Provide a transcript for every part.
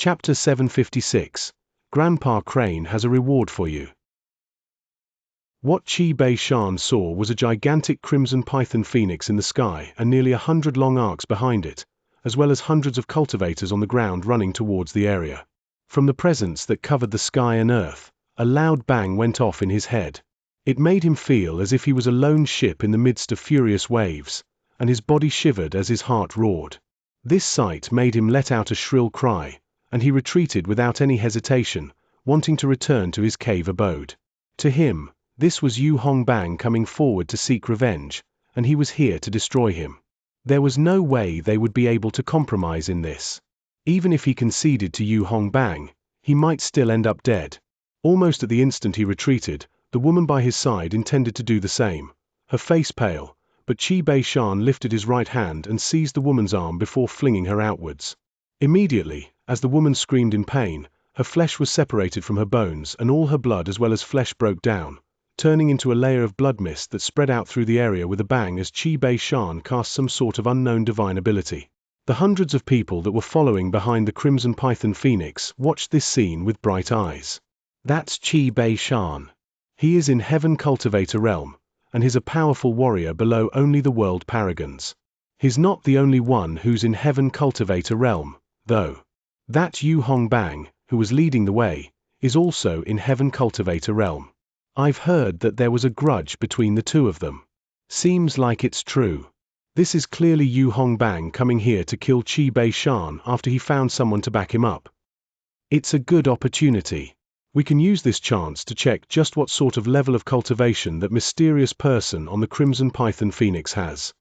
Chapter 756. Grandpa Crane has a reward for you. What Qi Bei Shan saw was a gigantic crimson python phoenix in the sky and nearly 100 long arcs behind it, as well as hundreds of cultivators on the ground running towards the area. From the presence that covered the sky and earth, a loud bang went off in his head. It made him feel as if he was a lone ship in the midst of furious waves, and his body shivered as his heart roared. This sight made him let out a shrill cry, and he retreated without any hesitation, wanting to return to his cave abode. To him, this was Yu Hongbang coming forward to seek revenge, and he was here to destroy him. There was no way they would be able to compromise in this. Even if he conceded to Yu Hongbang, he might still end up dead. Almost at the instant he retreated, the woman by his side intended to do the same, her face pale, but Qi Bei Shan lifted his right hand and seized the woman's arm before flinging her outwards. Immediately, as the woman screamed in pain, her flesh was separated from her bones and all her blood as well as flesh broke down, turning into a layer of blood mist that spread out through the area with a bang as Qi Bei Shan cast some sort of unknown divine ability. The hundreds of people that were following behind the crimson python phoenix watched this scene with bright eyes. That's Qi Bei Shan. He is in Heaven Cultivator realm, and he's a powerful warrior below only the world paragons. He's not the only one who's in Heaven Cultivator realm, though. That Yu Hongbang, who was leading the way, is also in Heaven Cultivator realm. I've heard that there was a grudge between the two of them. Seems like it's true. This is clearly Yu Hongbang coming here to kill Qi Bei Shan after he found someone to back him up. It's a good opportunity. We can use this chance to check just what sort of level of cultivation that mysterious person on the crimson python phoenix has.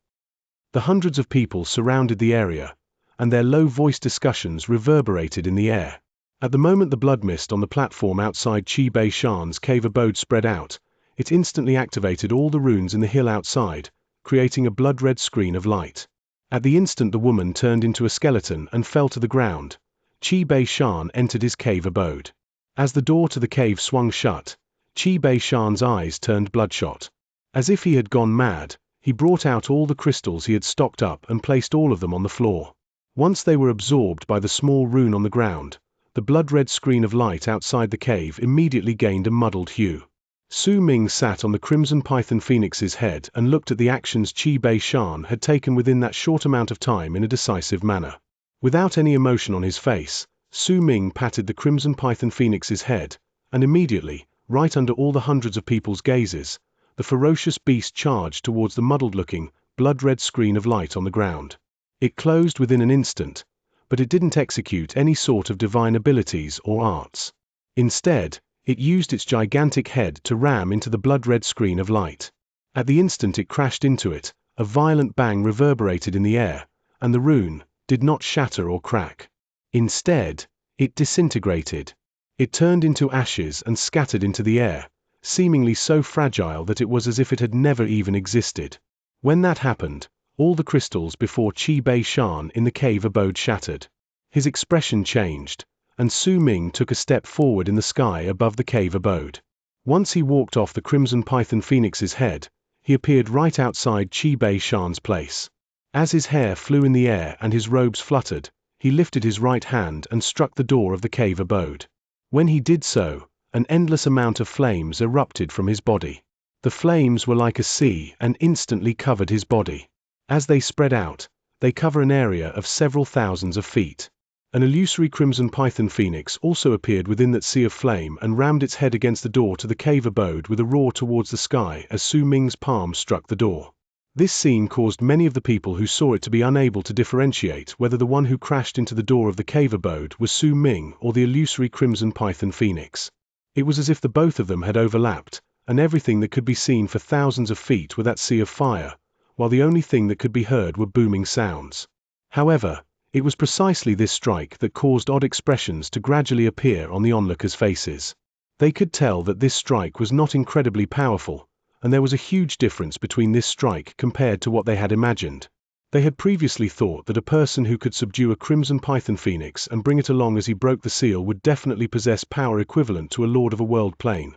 The hundreds of people surrounded the area, and their low-voiced discussions reverberated in the air. At the moment the blood mist on the platform outside Qi Bei Shan's cave abode spread out, it instantly activated all the runes in the hill outside, creating a blood-red screen of light. At the instant the woman turned into a skeleton and fell to the ground, Qi Bei Shan entered his cave abode. As the door to the cave swung shut, Qi Bei Shan's eyes turned bloodshot. As if he had gone mad, he brought out all the crystals he had stocked up and placed all of them on the floor. Once they were absorbed by the small rune on the ground, the blood-red screen of light outside the cave immediately gained a muddled hue. Su Ming sat on the crimson python phoenix's head and looked at the actions Qi Bei Shan had taken within that short amount of time in a decisive manner. Without any emotion on his face, Su Ming patted the crimson python phoenix's head, and immediately, right under all the hundreds of people's gazes, the ferocious beast charged towards the muddled-looking, blood-red screen of light on the ground. It closed within an instant, but it didn't execute any sort of divine abilities or arts. Instead, it used its gigantic head to ram into the blood-red screen of light. At the instant it crashed into it, a violent bang reverberated in the air, and the rune did not shatter or crack. Instead, it disintegrated. It turned into ashes and scattered into the air, seemingly so fragile that it was as if it had never even existed. When that happened, all the crystals before Qi Bei Shan in the cave abode shattered. His expression changed, and Su Ming took a step forward in the sky above the cave abode. Once he walked off the crimson python phoenix's head, he appeared right outside Qi Bei Shan's place. As his hair flew in the air and his robes fluttered, he lifted his right hand and struck the door of the cave abode. When he did so, an endless amount of flames erupted from his body. The flames were like a sea and instantly covered his body. As they spread out, they cover an area of several thousands of feet. An illusory crimson python phoenix also appeared within that sea of flame and rammed its head against the door to the cave abode with a roar towards the sky as Su Ming's palm struck the door. This scene caused many of the people who saw it to be unable to differentiate whether the one who crashed into the door of the cave abode was Su Ming or the illusory crimson python phoenix. It was as if the both of them had overlapped, and everything that could be seen for thousands of feet were that sea of fire, while the only thing that could be heard were booming sounds. However, it was precisely this strike that caused odd expressions to gradually appear on the onlookers' faces. They could tell that this strike was not incredibly powerful, and there was a huge difference between this strike compared to what they had imagined. They had previously thought that a person who could subdue a crimson python phoenix and bring it along as he broke the seal would definitely possess power equivalent to a lord of a world plane.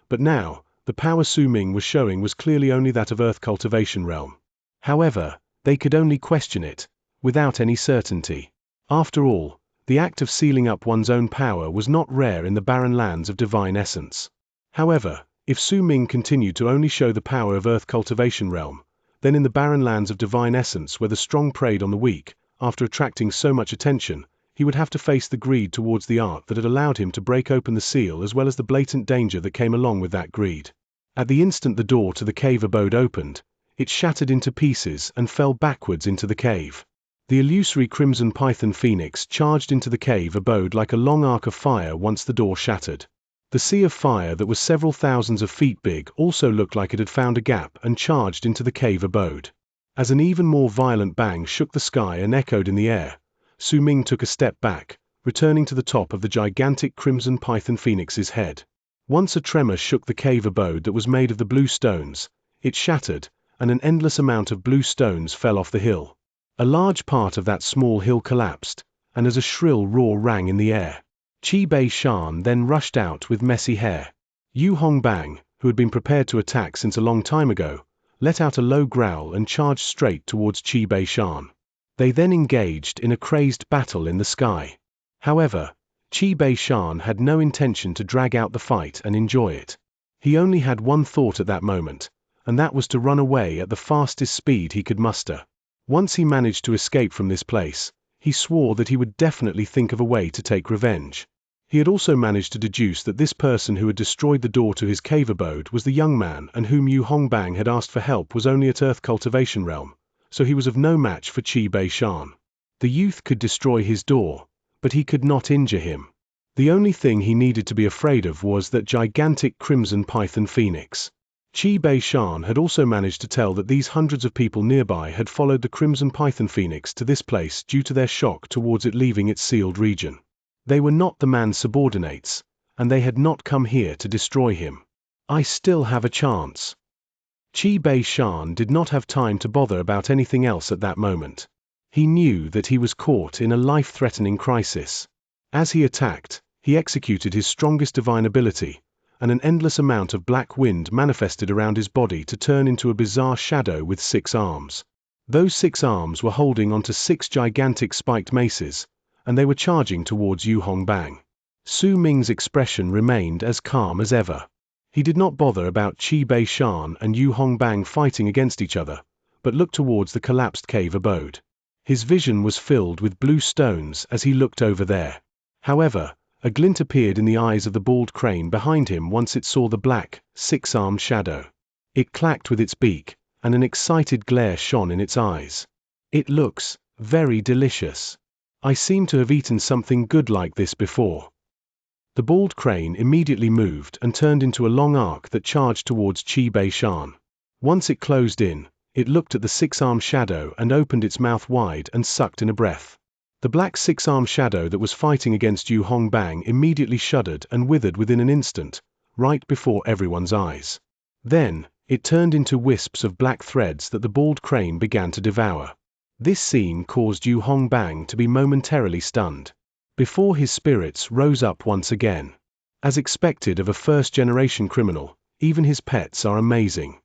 But now, the power Su Ming was showing was clearly only that of Earth cultivation realm. However, they could only question it, without any certainty. After all, The act of sealing up one's own power was not rare in the barren lands of divine essence. However, if Su Ming continued to only show the power of Earth cultivation realm, then in the barren lands of divine essence where the strong preyed on the weak, after attracting so much attention, he would have to face the greed towards the art that had allowed him to break open the seal as well as the blatant danger that came along with that greed. At the instant the door to the cave abode opened, it shattered into pieces and fell backwards into the cave. The illusory crimson python phoenix charged into the cave abode like a long arc of fire once the door shattered. The sea of fire that was several thousands of feet big also looked like it had found a gap and charged into the cave abode. As an even more violent bang shook the sky and echoed in the air, Su Ming took a step back, returning to the top of the gigantic crimson python phoenix's head. Once a tremor shook the cave abode that was made of the blue stones, it shattered, and an endless amount of blue stones fell off the hill. A large part of that small hill collapsed, and as a shrill roar rang in the air, Qi Bei Shan then rushed out with messy hair. Yu Hongbang, who had been prepared to attack since a long time ago, let out a low growl and charged straight towards Qi Bei Shan. They then engaged in a crazed battle in the sky. However, Qi Bei Shan had no intention to drag out the fight and enjoy it. He only had one thought at that moment, and that was to run away at the fastest speed he could muster. Once he managed to escape from this place, he swore that he would definitely think of a way to take revenge. He had also managed to deduce that this person who had destroyed the door to his cave abode was the young man and whom Yu Hongbang had asked for help was only at Earth cultivation realm, so he was of no match for Qi Bei Shan. The youth could destroy his door, but he could not injure him. The only thing he needed to be afraid of was that gigantic crimson python phoenix. Qi Bei Shan had also managed to tell that these hundreds of people nearby had followed the crimson python phoenix to this place due to their shock towards it leaving its sealed region. They were not the man's subordinates, and they had not come here to destroy him. I still have a chance. Qi Bei Shan did not have time to bother about anything else at that moment. He knew that he was caught in a life-threatening crisis. As he attacked, he executed his strongest divine ability, and an endless amount of black wind manifested around his body to turn into a bizarre shadow with 6 arms. Those 6 arms were holding onto 6 gigantic spiked maces, and they were charging towards Yu Hongbang. Su Ming's expression remained as calm as ever. He did not bother about Qi Bei Shan and Yu Hongbang fighting against each other, but looked towards the collapsed cave abode. His vision was filled with blue stones as he looked over there. However, a glint appeared in the eyes of the bald crane behind him once it saw the black, 6-armed shadow. It clacked with its beak, and an excited glare shone in its eyes. It looks very delicious. I seem to have eaten something good like this before. The bald crane immediately moved and turned into a long arc that charged towards Qi Bei Shan. Once it closed in, it looked at the 6-armed shadow and opened its mouth wide and sucked in a breath. The black 6-armed shadow that was fighting against Yu Hongbang immediately shuddered and withered within an instant, right before everyone's eyes. Then, it turned into wisps of black threads that the bald crane began to devour. This scene caused Yu Hongbang to be momentarily stunned, before his spirits rose up once again. As expected of a first-generation criminal, even his pets are amazing.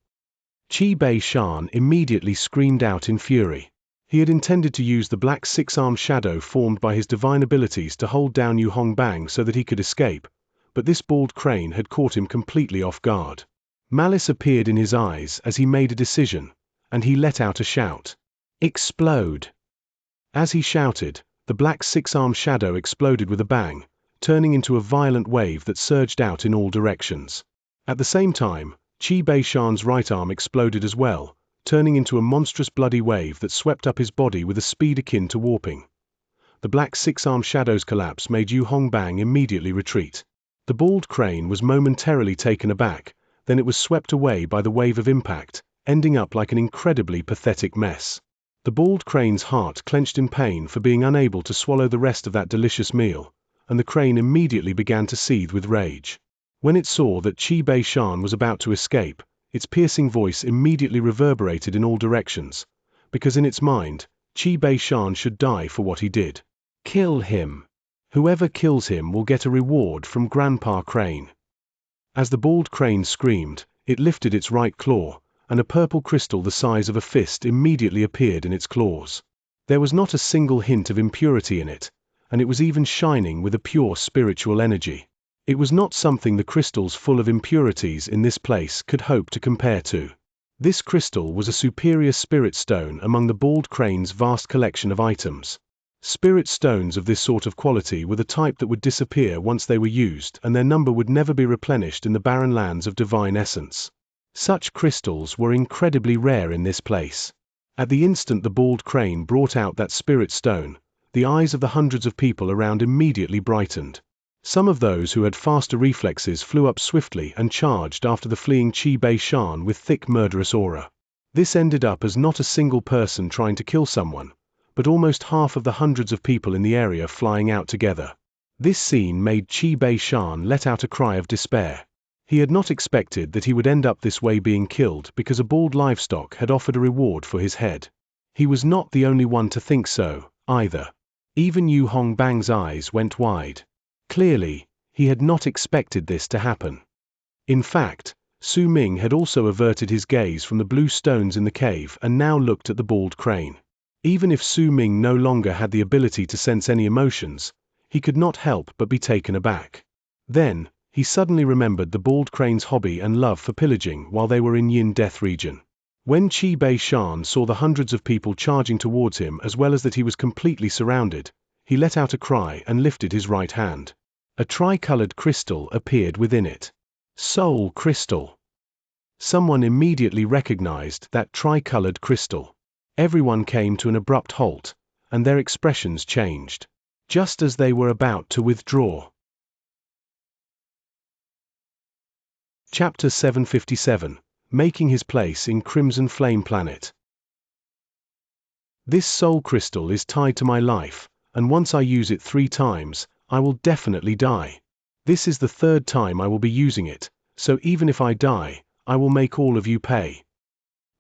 Qi Bei Shan immediately screamed out in fury. He had intended to use the black 6-armed shadow formed by his divine abilities to hold down Yu Hongbang so that he could escape, but this bald crane had caught him completely off guard. Malice appeared in his eyes as he made a decision, and he let out a shout. Explode! As he shouted, the black 6-armed shadow exploded with a bang, turning into a violent wave that surged out in all directions. At the same time, Qi Bei Shan's right arm exploded as well, turning into a monstrous bloody wave that swept up his body with a speed akin to warping. The black 6-armed shadow's collapse made Yu Hongbang immediately retreat. The bald crane was momentarily taken aback, then it was swept away by the wave of impact, ending up like an incredibly pathetic mess. The bald crane's heart clenched in pain for being unable to swallow the rest of that delicious meal, and the crane immediately began to seethe with rage. When it saw that Qi Bei Shan was about to escape, its piercing voice immediately reverberated in all directions, because in its mind, Qi Bei Shan should die for what he did. Kill him. Whoever kills him will get a reward from Grandpa Crane. As the bald crane screamed, it lifted its right claw, and a purple crystal the size of a fist immediately appeared in its claws. There was not a single hint of impurity in it, and it was even shining with a pure spiritual energy. It was not something the crystals full of impurities in this place could hope to compare to. This crystal was a superior spirit stone among the bald crane's vast collection of items. Spirit stones of this sort of quality were the type that would disappear once they were used, and their number would never be replenished in the barren lands of divine essence. Such crystals were incredibly rare in this place. At the instant the bald crane brought out that spirit stone, the eyes of the hundreds of people around immediately brightened. Some of those who had faster reflexes flew up swiftly and charged after the fleeing Qi Bei Shan with thick murderous aura. This ended up as not a single person trying to kill someone, but almost half of the hundreds of people in the area flying out together. This scene made Qi Bei Shan let out a cry of despair. He had not expected that he would end up this way, being killed because a bald livestock had offered a reward for his head. He was not the only one to think so, either. Even Yu Hongbang's eyes went wide. Clearly, he had not expected this to happen. In fact, Su Ming had also averted his gaze from the blue stones in the cave and now looked at the bald crane. Even if Su Ming no longer had the ability to sense any emotions, he could not help but be taken aback. Then, he suddenly remembered the bald crane's hobby and love for pillaging while they were in Yin Death region. When Qi Bei Shan saw the hundreds of people charging towards him as well as that he was completely surrounded, he let out a cry and lifted his right hand. A tricolored crystal appeared within it. Soul crystal. Someone immediately recognized that tricolored crystal. Everyone came to an abrupt halt, and their expressions changed, just as they were about to withdraw. Chapter 757, Making His Place in Crimson Flame Planet. This soul crystal is tied to my life, and once I use it 3 times, I will definitely die. This is the 3rd time I will be using it, so even if I die, I will make all of you pay.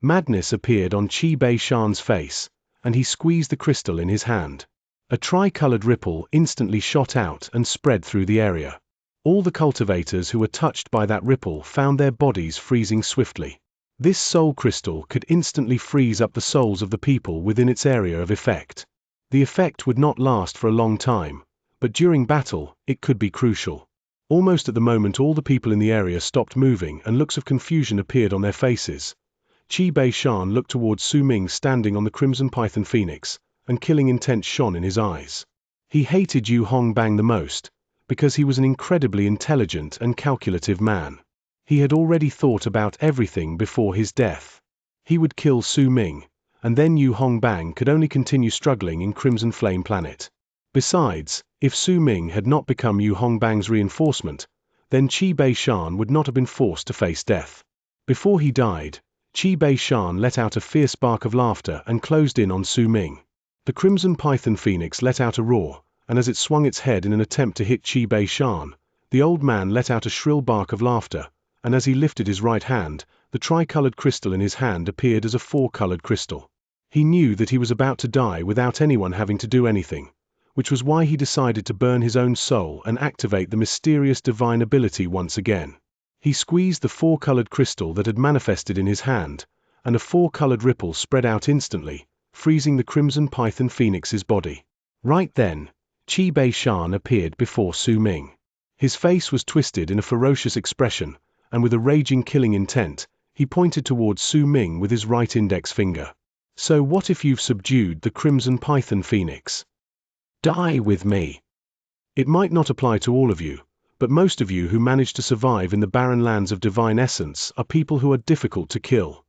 Madness appeared on Qi Bei Shan's face, and he squeezed the crystal in his hand. A tricolored ripple instantly shot out and spread through the area. All the cultivators who were touched by that ripple found their bodies freezing swiftly. This soul crystal could instantly freeze up the souls of the people within its area of effect. The effect would not last for a long time, but during battle, it could be crucial. Almost at the moment all the people in the area stopped moving and looks of confusion appeared on their faces. Qi Bei Shan looked towards Su Ming standing on the crimson python phoenix, and killing intent shone in his eyes. He hated Yu Hongbang the most, because he was an incredibly intelligent and calculative man. He had already thought about everything before his death. He would kill Su Ming, and then Yu Hongbang could only continue struggling in Crimson Flame Planet. Besides, if Su Ming had not become Yu Hongbang's reinforcement, then Qi Bei Shan would not have been forced to face death. Before he died, Qi Bei Shan let out a fierce bark of laughter and closed in on Su Ming. The crimson python phoenix let out a roar, and as it swung its head in an attempt to hit Qi Bei Shan, the old man let out a shrill bark of laughter, and as he lifted his right hand, the tricolored crystal in his hand appeared as a 4-colored crystal. He knew that he was about to die without anyone having to do anything, which was why he decided to burn his own soul and activate the mysterious divine ability once again. He squeezed the 4-colored crystal that had manifested in his hand, and a 4-colored ripple spread out instantly, freezing the crimson python phoenix's body. Right then, Qi Bei Shan appeared before Su Ming. His face was twisted in a ferocious expression, and with a raging killing intent, he pointed towards Su Ming with his right index finger. So what if you've subdued the crimson python phoenix? Die with me. It might not apply to all of you, but most of you who manage to survive in the barren lands of divine essence are people who are difficult to kill.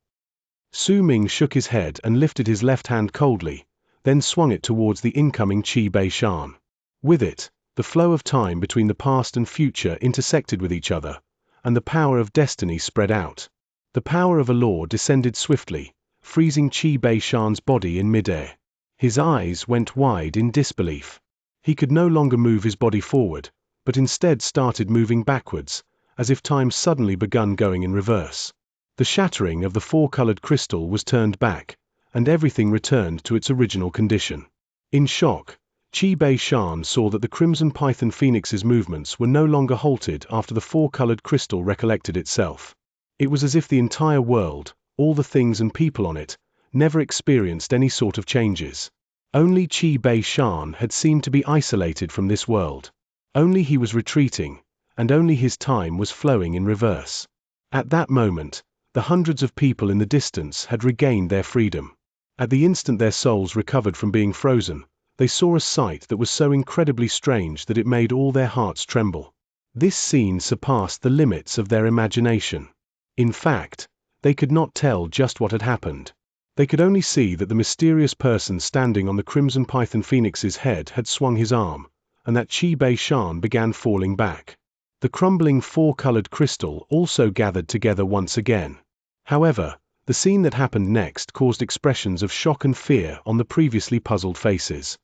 Su Ming shook his head and lifted his left hand coldly, then swung it towards the incoming Qi Bei Shan. With it, the flow of time between the past and future intersected with each other, and the power of destiny spread out. The power of a law descended swiftly, freezing Qi Bei Shan's body in midair. His eyes went wide in disbelief. He could no longer move his body forward, but instead started moving backwards, as if time suddenly begun going in reverse. The shattering of the 4-colored crystal was turned back, and everything returned to its original condition. In shock, Qi Bei Shan saw that the crimson python phoenix's movements were no longer halted after the 4-colored crystal recollected itself. It was as if the entire world, all the things and people on it, never experienced any sort of changes. Only Qi Bei Shan had seemed to be isolated from this world. Only he was retreating, and only his time was flowing in reverse. At that moment, the hundreds of people in the distance had regained their freedom. At the instant their souls recovered from being frozen, they saw a sight that was so incredibly strange that it made all their hearts tremble. This scene surpassed the limits of their imagination. In fact, they could not tell just what had happened. They could only see that the mysterious person standing on the Crimson Python Phoenix's head had swung his arm, and that Qi Bei Shan began falling back. The crumbling four-colored crystal also gathered together once again. However, the scene that happened next caused expressions of shock and fear on the previously puzzled faces.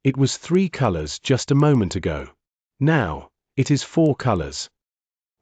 It was 3 colors just a moment ago. Now, it is 4 colors.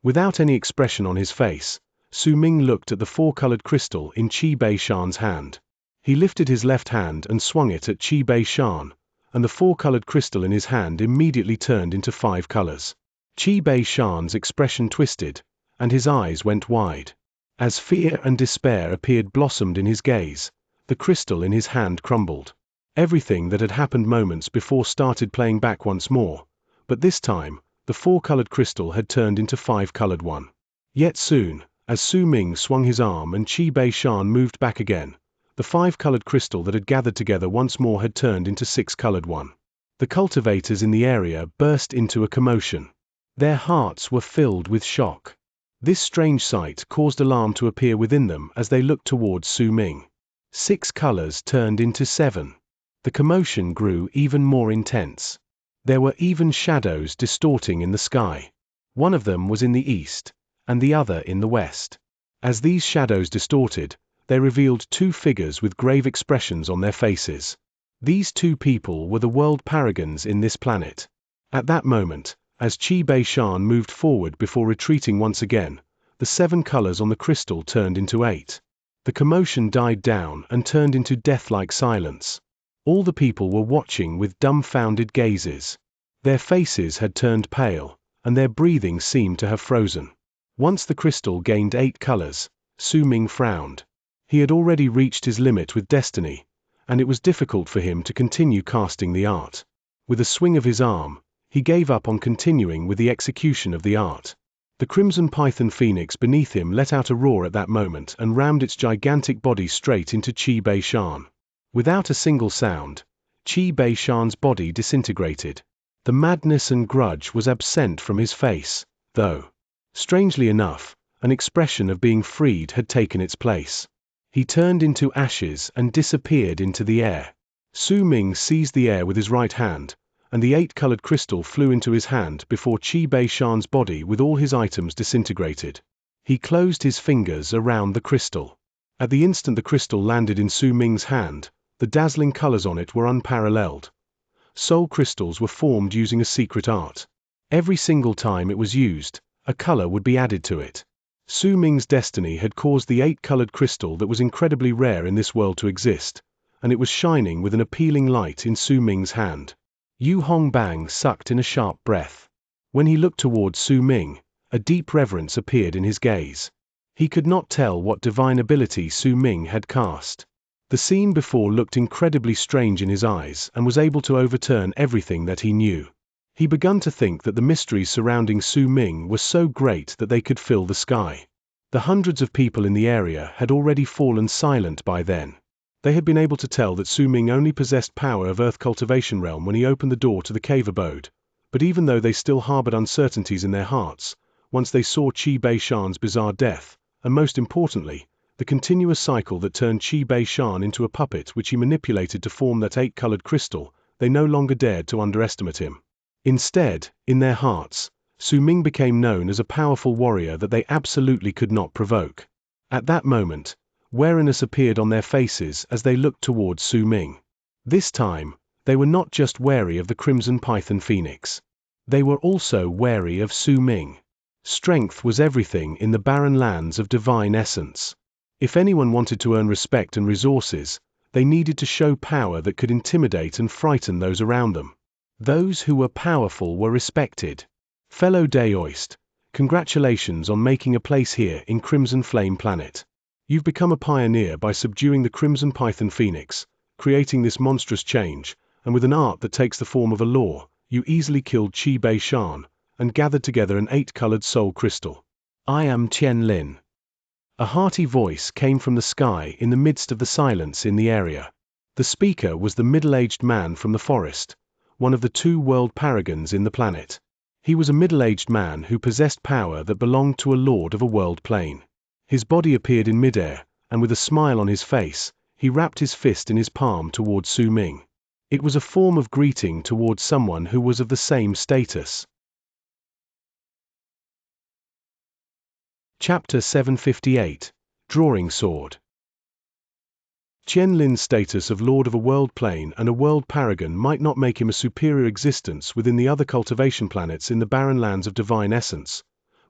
Without any expression on his face, Su Ming looked at the 4-colored crystal in Qi Bei Shan's hand. He lifted his left hand and swung it at Qi Bei Shan, and the 4-colored crystal in his hand immediately turned into 5 colors. Qi Bei Shan's expression twisted, and his eyes went wide. As fear and despair appeared blossomed in his gaze, the crystal in his hand crumbled. Everything that had happened moments before started playing back once more, but this time, the 4-colored crystal had turned into 5-colored one. Yet soon, as Su Ming swung his arm and Qi Bei Shan moved back again, the 5-colored crystal that had gathered together once more had turned into 6-colored one. The cultivators in the area burst into a commotion. Their hearts were filled with shock. This strange sight caused alarm to appear within them as they looked towards Su Ming. 6 colors turned into 7. The commotion grew even more intense. There were even shadows distorting in the sky. One of them was in the east, and the other in the west. As these shadows distorted, they revealed 2 figures with grave expressions on their faces. These 2 people were the world paragons in this planet. At that moment, as Qi Bei Shan moved forward before retreating once again, the 7 colors on the crystal turned into 8. The commotion died down and turned into death-like silence. All the people were watching with dumbfounded gazes. Their faces had turned pale, and their breathing seemed to have frozen. Once the crystal gained 8 colors, Su Ming frowned. He had already reached his limit with destiny, and it was difficult for him to continue casting the art. With a swing of his arm, he gave up on continuing with the execution of the art. The Crimson Python Phoenix beneath him let out a roar at that moment and rammed its gigantic body straight into Qi Bei Shan. Without a single sound, Qi Bei Shan's body disintegrated. The madness and grudge was absent from his face, though. Strangely enough, an expression of being freed had taken its place. He turned into ashes and disappeared into the air. Su Ming seized the air with his right hand, and the 8-colored crystal flew into his hand before Qi Bei Shan's body with all his items disintegrated. He closed his fingers around the crystal. At the instant the crystal landed in Su Ming's hand, the dazzling colors on it were unparalleled. Soul crystals were formed using a secret art. Every single time it was used, a color would be added to it. Su Ming's destiny had caused the 8-colored crystal that was incredibly rare in this world to exist, and it was shining with an appealing light in Su Ming's hand. Yu Hongbang sucked in a sharp breath. When he looked towards Su Ming, a deep reverence appeared in his gaze. He could not tell what divine ability Su Ming had cast. The scene before looked incredibly strange in his eyes and was able to overturn everything that he knew. He began to think that the mysteries surrounding Su Ming were so great that they could fill the sky. The hundreds of people in the area had already fallen silent by then. They had been able to tell that Su Ming only possessed power of Earth Cultivation Realm when he opened the door to the cave abode, but even though they still harbored uncertainties in their hearts, once they saw Qi Bei Shan's bizarre death, and most importantly, the continuous cycle that turned Qi Bei Shan into a puppet which he manipulated to form that 8-colored crystal, they no longer dared to underestimate him. Instead, in their hearts, Su Ming became known as a powerful warrior that they absolutely could not provoke. At that moment, wariness appeared on their faces as they looked towards Su Ming. This time, they were not just wary of the Crimson Python Phoenix. They were also wary of Su Ming. Strength was everything in the barren lands of divine essence. If anyone wanted to earn respect and resources, they needed to show power that could intimidate and frighten those around them. Those who were powerful were respected. Fellow Daoist, congratulations on making a place here in Crimson Flame Planet. You've become a pioneer by subduing the Crimson Python Phoenix, creating this monstrous change, and with an art that takes the form of a law, you easily killed Qi Bei Shan, and gathered together an 8-colored soul crystal. I am Qian Lin. A hearty voice came from the sky in the midst of the silence in the area. The speaker was the middle-aged man from the forest, one of the 2 world paragons in the planet. He was a middle-aged man who possessed power that belonged to a lord of a world plane. His body appeared in midair, and with a smile on his face, he wrapped his fist in his palm towards Su Ming. It was a form of greeting towards someone who was of the same status. Chapter 758. Drawing Sword. Qian Lin's status of Lord of a world plane and a world paragon might not make him a superior existence within the other cultivation planets in the barren lands of divine essence,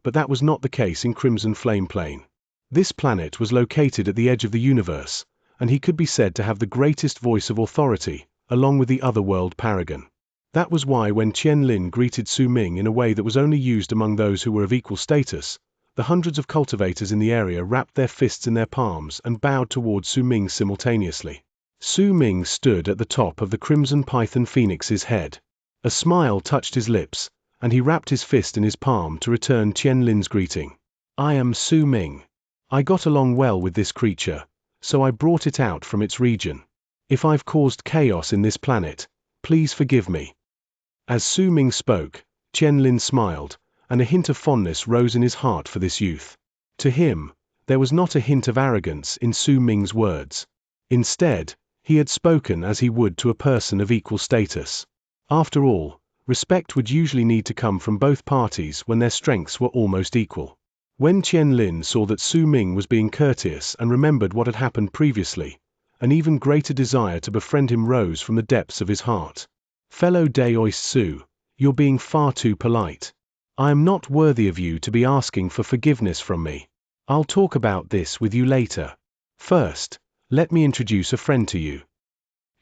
but that was not the case in Crimson Flame Plane. This planet was located at the edge of the universe, and he could be said to have the greatest voice of authority, along with the other world paragon. That was why when Qian Lin greeted Su Ming in a way that was only used among those who were of equal status, the hundreds of cultivators in the area wrapped their fists in their palms and bowed towards Su Ming simultaneously. Su Ming stood at the top of the Crimson Python Phoenix's head. A smile touched his lips, and he wrapped his fist in his palm to return Qian Lin's greeting. I am Su Ming. I got along well with this creature, so I brought it out from its region. If I've caused chaos in this planet, please forgive me. As Su Ming spoke, Qian Lin smiled, and a hint of fondness rose in his heart for this youth. To him, there was not a hint of arrogance in Su Ming's words. Instead, he had spoken as he would to a person of equal status. After all, respect would usually need to come from both parties when their strengths were almost equal. When Qian Lin saw that Su Ming was being courteous and remembered what had happened previously, an even greater desire to befriend him rose from the depths of his heart. Fellow Daoist Su, you're being far too polite. I am not worthy of you to be asking for forgiveness from me. I'll talk about this with you later. First, let me introduce a friend to you.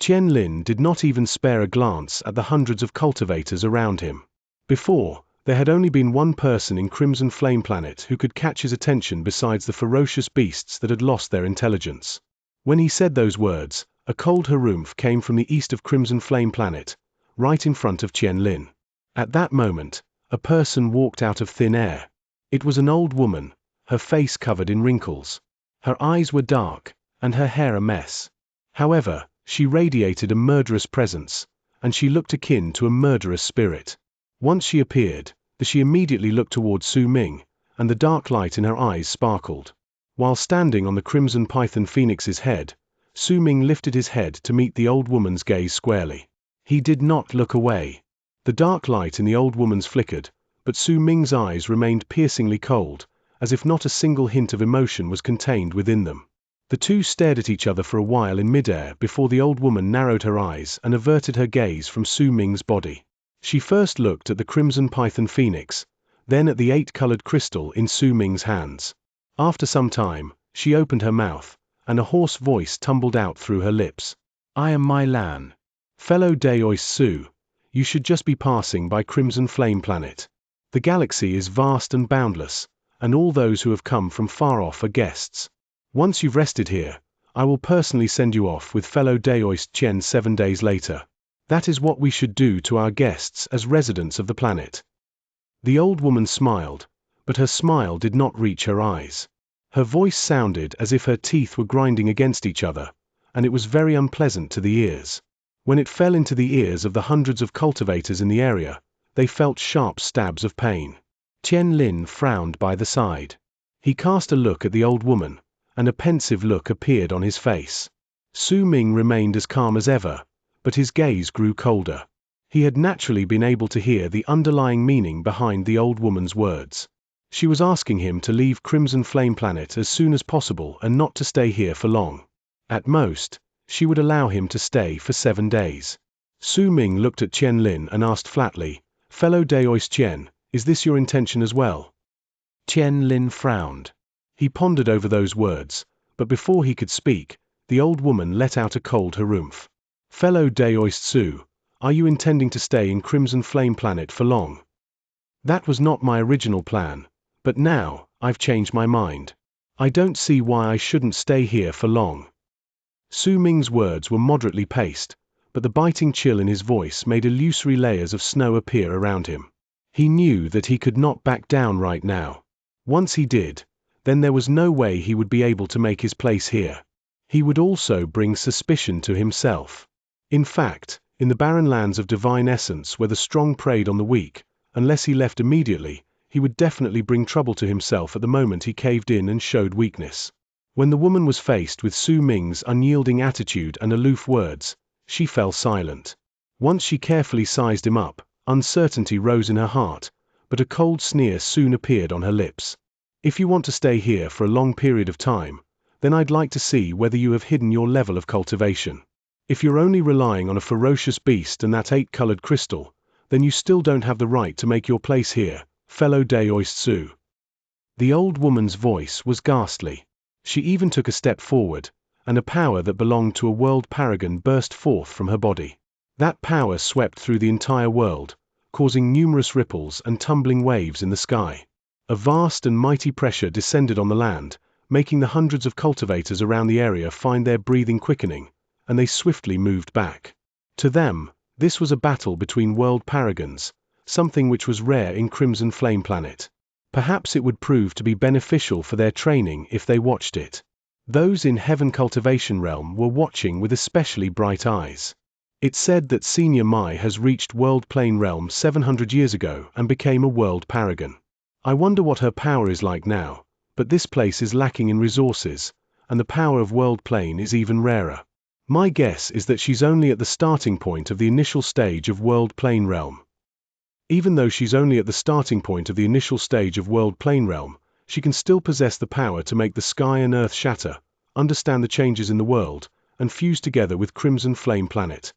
Qian Lin did not even spare a glance at the hundreds of cultivators around him. Before, there had only been one person in Crimson Flame Planet who could catch his attention besides the ferocious beasts that had lost their intelligence. When he said those words, a cold harumph came from the east of Crimson Flame Planet, right in front of Qian Lin. At that moment, a person walked out of thin air. It was an old woman, her face covered in wrinkles. Her eyes were dark, and her hair a mess. However, she radiated a murderous presence, and she looked akin to a murderous spirit. Once she appeared, she immediately looked towards Su Ming, and the dark light in her eyes sparkled. While standing on the Crimson Python Phoenix's head, Su Ming lifted his head to meet the old woman's gaze squarely. He did not look away. The dark light in the old woman's flickered, but Su Ming's eyes remained piercingly cold, as if not a single hint of emotion was contained within them. The two stared at each other for a while in midair before the old woman narrowed her eyes and averted her gaze from Su Ming's body. She first looked at the Crimson Python Phoenix, then at the 8-colored crystal in Su Ming's hands. After some time, she opened her mouth, and a hoarse voice tumbled out through her lips. I am Mai Lan. Fellow Daoist Su, you should just be passing by Crimson Flame Planet. The galaxy is vast and boundless, and all those who have come from far off are guests. Once you've rested here, I will personally send you off with fellow Daoist Qian 7 days later. That is what we should do to our guests as residents of the planet. The old woman smiled, but her smile did not reach her eyes. Her voice sounded as if her teeth were grinding against each other, and it was very unpleasant to the ears. When it fell into the ears of the hundreds of cultivators in the area, they felt sharp stabs of pain. Qian Lin frowned by the side. He cast a look at the old woman, and a pensive look appeared on his face. Su Ming remained as calm as ever, but his gaze grew colder. He had naturally been able to hear the underlying meaning behind the old woman's words. She was asking him to leave Crimson Flame Planet as soon as possible and not to stay here for long. At most, she would allow him to stay for 7 days. Su Ming looked at Qian Lin and asked flatly, Fellow Daoist Qian, is this your intention as well? Qian Lin frowned. He pondered over those words, but before he could speak, the old woman let out a cold harumph. Fellow Daoist Su, are you intending to stay in Crimson Flame Planet for long? That was not my original plan, but now, I've changed my mind. I don't see why I shouldn't stay here for long. Su Ming's words were moderately paced, but the biting chill in his voice made illusory layers of snow appear around him. He knew that he could not back down right now. Once he did, then there was no way he would be able to make his place here. He would also bring suspicion to himself. In fact, in the barren lands of divine essence where the strong preyed on the weak, unless he left immediately, he would definitely bring trouble to himself at the moment he caved in and showed weakness. When the woman was faced with Su Ming's unyielding attitude and aloof words, she fell silent. Once she carefully sized him up, uncertainty rose in her heart, but a cold sneer soon appeared on her lips. If you want to stay here for a long period of time, then I'd like to see whether you have hidden your level of cultivation. If you're only relying on a ferocious beast and that 8-colored crystal, then you still don't have the right to make your place here, fellow Daoist Su. The old woman's voice was ghastly. She even took a step forward, and a power that belonged to a world paragon burst forth from her body. That power swept through the entire world, causing numerous ripples and tumbling waves in the sky. A vast and mighty pressure descended on the land, making the hundreds of cultivators around the area find their breathing quickening, and they swiftly moved back. To them, this was a battle between world paragons, something which was rare in Crimson Flame Planet. Perhaps it would prove to be beneficial for their training if they watched it. Those in Heaven Cultivation Realm were watching with especially bright eyes. It's said that Senior Mai has reached World Plane Realm 700 years ago and became a world paragon. I wonder what her power is like now, but this place is lacking in resources, and the power of World Plane is even rarer. My guess is that she's only at the starting point of the initial stage of World Plane Realm. Even though she's only at the starting point of the initial stage of World Plane Realm, she can still possess the power to make the sky and earth shatter, understand the changes in the world, and fuse together with Crimson Flame Planet.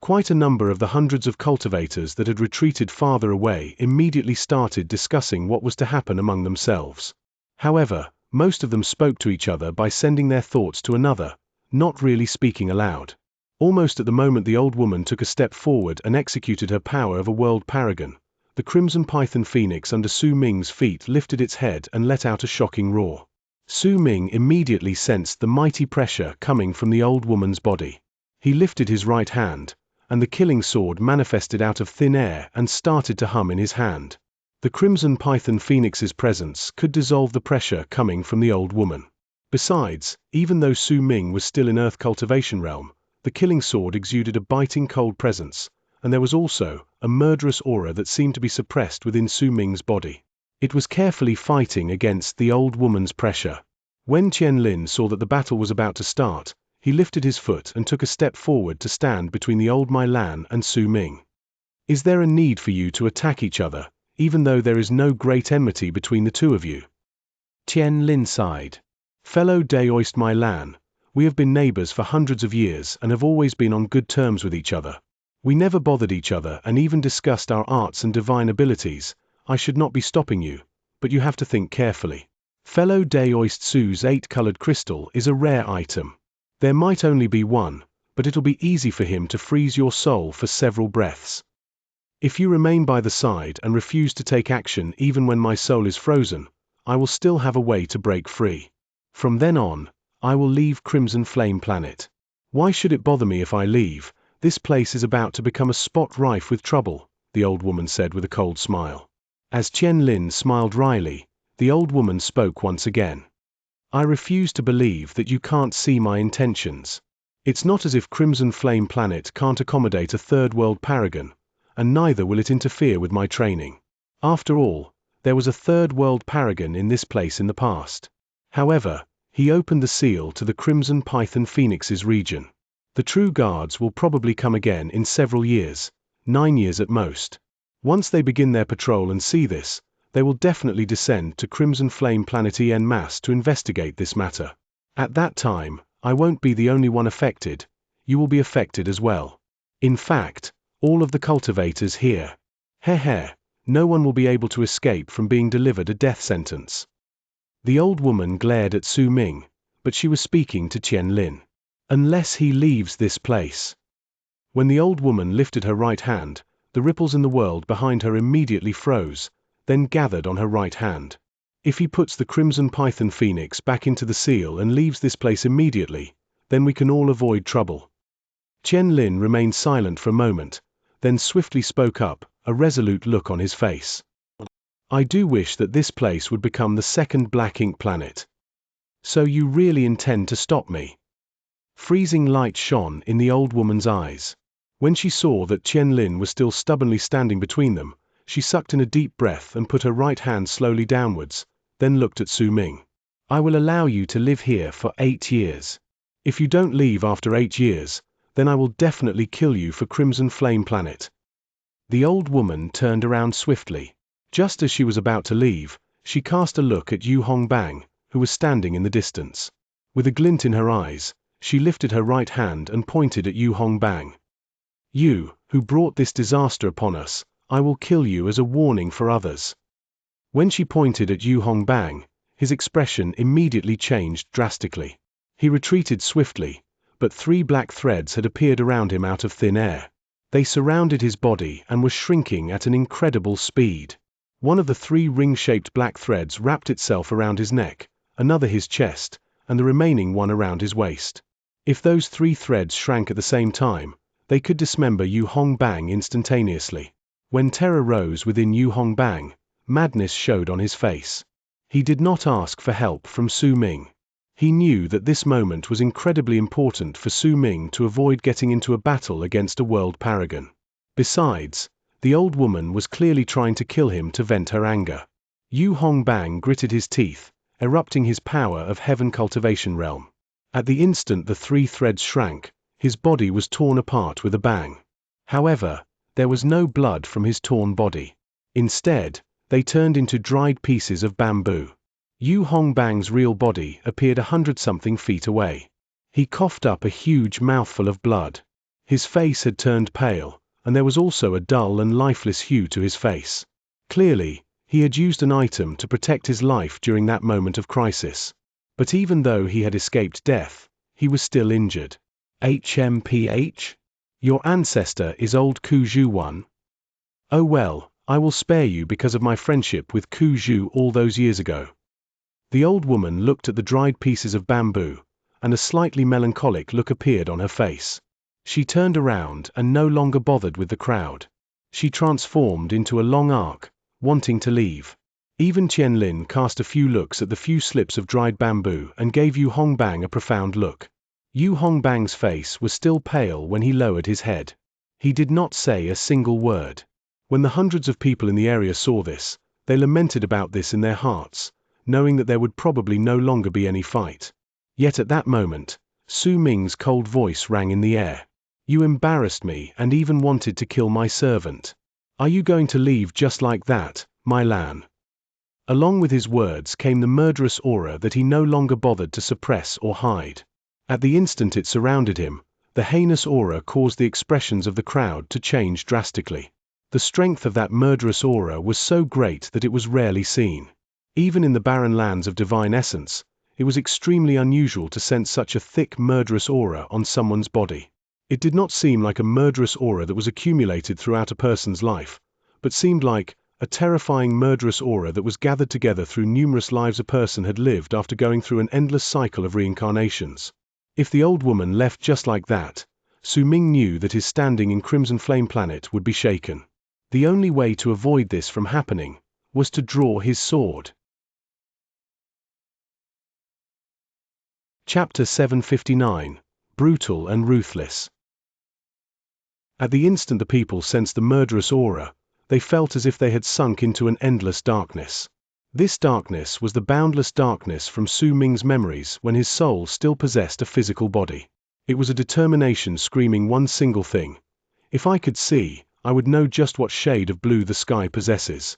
Quite a number of the hundreds of cultivators that had retreated farther away immediately started discussing what was to happen among themselves. However, most of them spoke to each other by sending their thoughts to another, not really speaking aloud. Almost at the moment the old woman took a step forward and executed her power of a world paragon, the Crimson Python Phoenix under Su Ming's feet lifted its head and let out a shocking roar. Su Ming immediately sensed the mighty pressure coming from the old woman's body. He lifted his right hand, and the killing sword manifested out of thin air and started to hum in his hand. The Crimson Python Phoenix's presence could dissolve the pressure coming from the old woman. Besides, even though Su Ming was still in Earth Cultivation Realm, the killing sword exuded a biting cold presence, and there was also a murderous aura that seemed to be suppressed within Su Ming's body. It was carefully fighting against the old woman's pressure. When Qianlin saw that the battle was about to start, he lifted his foot and took a step forward to stand between the old Mai Lan and Su Ming. Is there a need for you to attack each other, even though there is no great enmity between the two of you? Qianlin sighed. Fellow Daoist Mai Lan, we have been neighbors for hundreds of years and have always been on good terms with each other. We never bothered each other and even discussed our arts and divine abilities. I should not be stopping you, but you have to think carefully. Fellow Daoist Su's 8-colored crystal is a rare item. There might only be one, but it'll be easy for him to freeze your soul for several breaths. If you remain by the side and refuse to take action even when my soul is frozen, I will still have a way to break free. From then on, I will leave Crimson Flame Planet. Why should it bother me if I leave? This place is about to become a spot rife with trouble, the old woman said with a cold smile. As Qianlin smiled wryly, the old woman spoke once again. I refuse to believe that you can't see my intentions. It's not as if Crimson Flame Planet can't accommodate a third world paragon, and neither will it interfere with my training. After all, there was a third world paragon in this place in the past. However, he opened the seal to the Crimson Python Phoenix's region. The true guards will probably come again in several years, 9 years at most. Once they begin their patrol and see this, they will definitely descend to Crimson Flame Planet en masse to investigate this matter. At that time, I won't be the only one affected, you will be affected as well. In fact, all of the cultivators here. No one will be able to escape from being delivered a death sentence. The old woman glared at Su Ming, but she was speaking to Qianlin. Unless he leaves this place. When the old woman lifted her right hand, the ripples in the world behind her immediately froze, then gathered on her right hand. If he puts the Crimson Python Phoenix back into the seal and leaves this place immediately, Then we can all avoid trouble. Qian Lin remained silent for a moment, then swiftly spoke up, a resolute look on his face. I do wish that this place would become the second black ink planet. So you really intend to stop me? Freezing light shone in the old woman's eyes. When she saw that Qian Lin was still stubbornly standing between them, she sucked in a deep breath and put her right hand slowly downwards, then looked at Su Ming. I will allow you to live here for 8 years. If you don't leave after 8 years, then I will definitely kill you for Crimson Flame Planet. The old woman turned around swiftly. Just as she was about to leave, she cast a look at Yu Hongbang, who was standing in the distance. With a glint in her eyes, she lifted her right hand and pointed at Yu Hongbang. You, who brought this disaster upon us, I will kill you as a warning for others. When she pointed at Yu Hongbang, his expression immediately changed drastically. He retreated swiftly, but 3 black threads had appeared around him out of thin air. They surrounded his body and were shrinking at an incredible speed. One of the 3 ring-shaped black threads wrapped itself around his neck, another his chest, and the remaining one around his waist. If those 3 threads shrank at the same time, they could dismember Yu Hongbang instantaneously. When terror rose within Yu Hongbang, madness showed on his face. He did not ask for help from Su Ming. He knew that this moment was incredibly important for Su Ming to avoid getting into a battle against a world paragon. Besides, the old woman was clearly trying to kill him to vent her anger. Yu Hongbang gritted his teeth, erupting his power of Heaven Cultivation Realm. At the instant the 3 threads shrank, his body was torn apart with a bang. However, there was no blood from his torn body. Instead, they turned into dried pieces of bamboo. Yu Hongbang's real body appeared 100-something feet away. He coughed up a huge mouthful of blood. His face had turned pale, and there was also a dull and lifeless hue to his face. Clearly, he had used an item to protect his life during that moment of crisis. But even though he had escaped death, he was still injured. HMPH? Your ancestor is old Ku Zhu. Oh well, I will spare you because of my friendship with Ku Zhu all those years ago. The old woman looked at the dried pieces of bamboo, and a slightly melancholic look appeared on her face. She turned around and no longer bothered with the crowd. She transformed into a long arc, wanting to leave. Even Qian Lin cast a few looks at the few slips of dried bamboo and gave Yu Hongbang a profound look. Yu Hongbang's face was still pale when he lowered his head. He did not say a single word. When the hundreds of people in the area saw this, they lamented about this in their hearts, knowing that there would probably no longer be any fight. Yet at that moment, Su Ming's cold voice rang in the air. You embarrassed me and even wanted to kill my servant. Are you going to leave just like that, my Lan? Along with his words came the murderous aura that he no longer bothered to suppress or hide. At the instant it surrounded him, the heinous aura caused the expressions of the crowd to change drastically. The strength of that murderous aura was so great that it was rarely seen. Even in the barren lands of divine essence, it was extremely unusual to sense such a thick murderous aura on someone's body. It did not seem like a murderous aura that was accumulated throughout a person's life, but seemed like a terrifying murderous aura that was gathered together through numerous lives a person had lived after going through an endless cycle of reincarnations. If the old woman left just like that, Su Ming knew that his standing in Crimson Flame Planet would be shaken. The only way to avoid this from happening was to draw his sword. Chapter 759, Brutal and Ruthless. At the instant the people sensed the murderous aura, they felt as if they had sunk into an endless darkness. This darkness was the boundless darkness from Su Ming's memories when his soul still possessed a physical body. It was a determination screaming one single thing. If I could see, I would know just what shade of blue the sky possesses.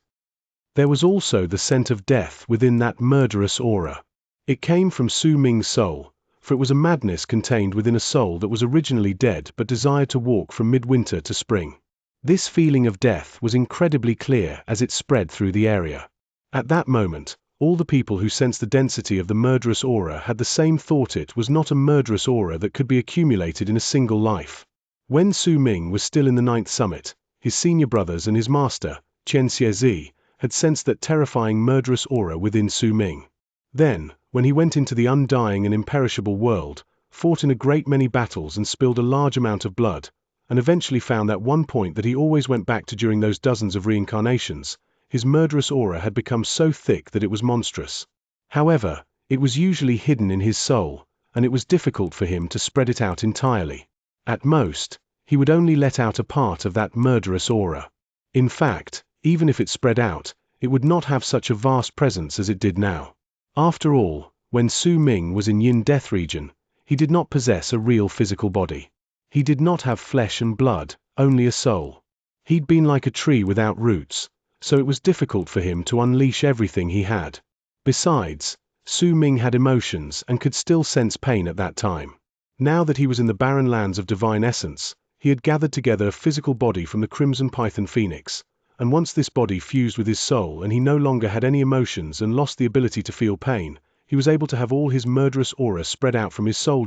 There was also the scent of death within that murderous aura. It came from Su Ming's soul, for it was a madness contained within a soul that was originally dead but desired to walk from midwinter to spring. This feeling of death was incredibly clear as it spread through the area. At that moment, all the people who sensed the density of the murderous aura had the same thought: it was not a murderous aura that could be accumulated in a single life. When Su Ming was still in the 9th summit, his senior brothers and his master, Xianxia, had sensed that terrifying murderous aura within Su Ming. Then, when he went into the undying and imperishable world, fought in a great many battles and spilled a large amount of blood, and eventually found that one point that he always went back to during those dozens of reincarnations. His murderous aura had become so thick that it was monstrous. However, it was usually hidden in his soul, and it was difficult for him to spread it out entirely. At most, he would only let out a part of that murderous aura. In fact, even if it spread out, it would not have such a vast presence as it did now. After all, when Su Ming was in Yin Death region, he did not possess a real physical body. He did not have flesh and blood, only a soul. He'd been like a tree without roots, so it was difficult for him to unleash everything he had. Besides, Su Ming had emotions and could still sense pain at that time. Now that he was in the barren lands of divine essence, he had gathered together a physical body from the Crimson Python Phoenix, and once this body fused with his soul and he no longer had any emotions and lost the ability to feel pain, he was able to have all his murderous aura spread out from his soul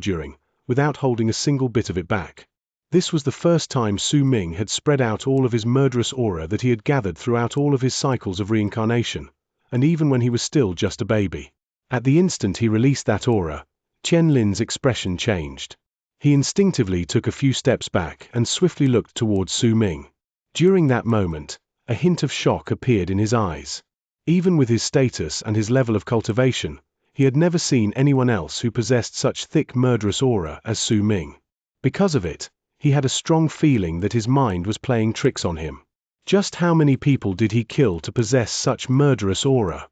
without holding a single bit of it back. This was the first time Su Ming had spread out all of his murderous aura that he had gathered throughout all of his cycles of reincarnation, and even when he was still just a baby. At the instant he released that aura, Qian Lin's expression changed. He instinctively took a few steps back and swiftly looked towards Su Ming. During that moment, a hint of shock appeared in his eyes. Even with his status and his level of cultivation, he had never seen anyone else who possessed such thick murderous aura as Su Ming. Because of it, he had a strong feeling that his mind was playing tricks on him. Just how many people did he kill to possess such murderous aura?